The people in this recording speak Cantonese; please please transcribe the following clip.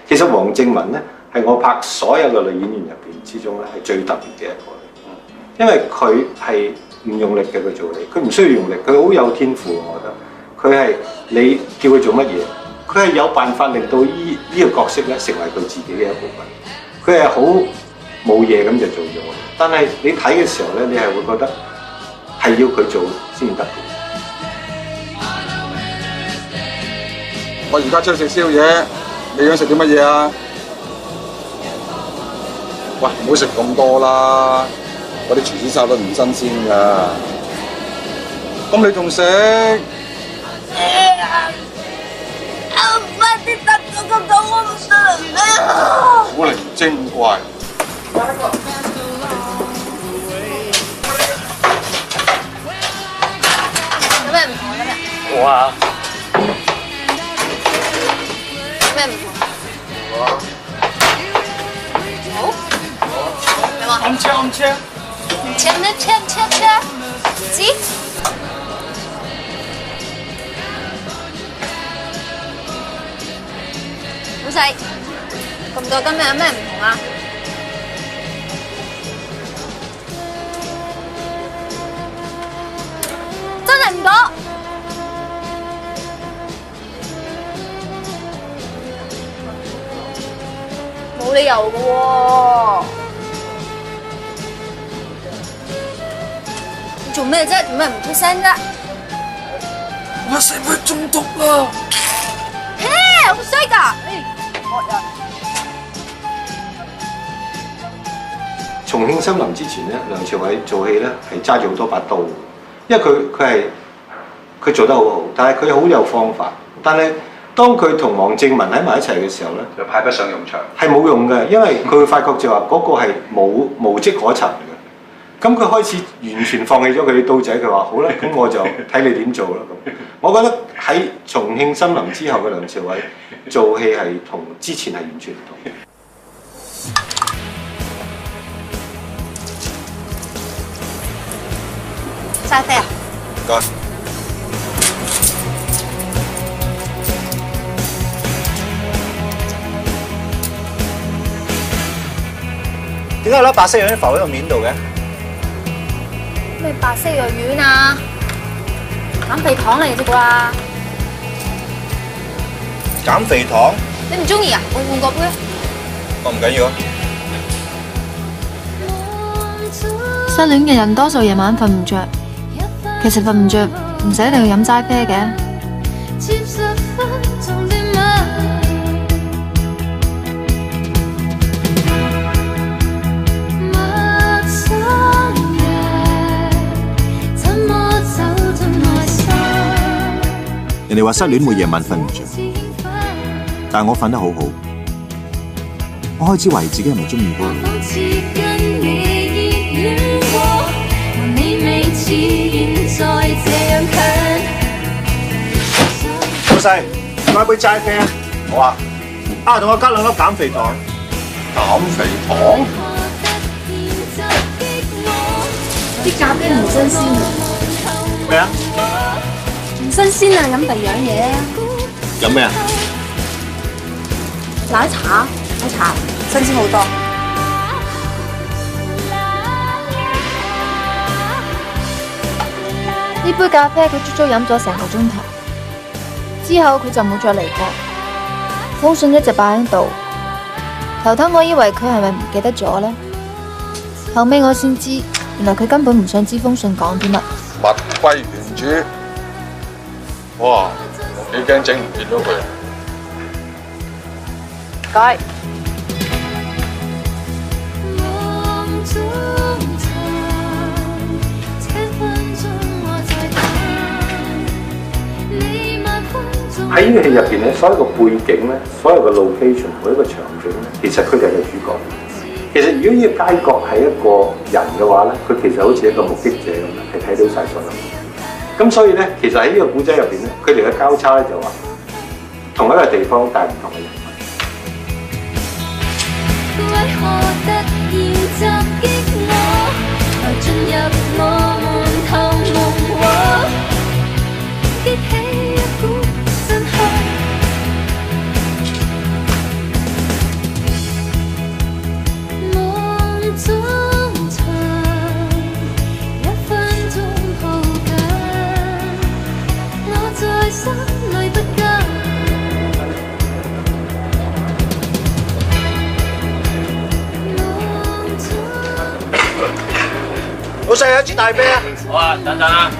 其實黃靜雯咧係我拍所有嘅女演員入邊之中咧係最特別嘅一個，因為佢係唔用力嘅佢做戲，佢唔需要用力，佢好有天賦，我覺得佢係你叫佢做乜嘢，佢係有辦法令到呢個角色咧成為佢自己嘅一部分，佢係好冇嘢咁就做咗，但係你睇嘅時候咧，你係會覺得係要佢做先得嘅。我而家出去食宵夜，你想食啲乜嘢啊？喂，唔好食咁多啦，嗰啲廚師手都唔新鮮㗎。咁你仲食？快啲得咗個肚，我唔得。古靈精怪。有咩唔同嘅咩？我啊，有咩唔同？好？你話唔切唔切，切咩？切，知？老細，咁多今日有咩唔同啊？真係唔講。冇理由嘅喎。你做咩啫？做咩唔出聲啫？我食會中毒啦！嘿，好衰㗎！惡人。重慶森林之前咧，梁朝偉做戲咧係揸住好多把刀，因為佢做得好好，但係佢好有方法。但係當佢同黃靜雯喺埋一齊嘅時候咧，就派不上用場。係冇用嘅，因為佢會發覺就話嗰個係無跡可尋嘅。咁佢開始完全放棄咗佢啲刀仔，佢話好啦，咁我就睇你點做啦咁。我覺得喺重慶森林之後嘅梁朝偉做戲係同之前係完全唔同。晒飛啊！唔該。點解有粒白色藥丸浮喺個面度嘅？咩白色藥丸啊？減肥糖嚟啫啩？減肥糖？你唔中意啊？我換個杯。我唔緊要啊。失戀嘅人多數夜晚瞓唔着，其實瞓唔着唔使一定要飲齋啡嘅。人哋話失戀會夜晚瞓唔着，但係我瞓得好好。我開始懷疑自己係咪中意嗰個老細，買杯齋啡啊！好啊。啊，同我加兩粒減肥糖。減肥糖？啲咖啡唔新鮮啊！咩啊？唔新鮮啊，飲第二樣嘢啊！飲咩啊？奶茶，新鮮好多。呢杯咖啡佢足足飲咗成個鐘頭，之後佢就冇再嚟過。封信一直擺喺度，頭頭我以為佢係咪唔記得咗呢？後尾我先知，原來佢根本唔想知封信講啲乜。物歸原主。哇！我幾驚整唔見咗佢。唔該。喺呢個戲入邊咧，所有嘅背景咧，所有嘅 location 每一個場景咧，其實佢哋係主角。其實如果呢個街角係一個人嘅話咧，佢其實好似一個目擊者咁樣，係睇到晒所有。咁所以咧，其實喺呢個古仔入邊咧，佢哋嘅交叉咧就話同一個地方但係唔同嘅人物。老細有支大啤啊！好啊，等等啊。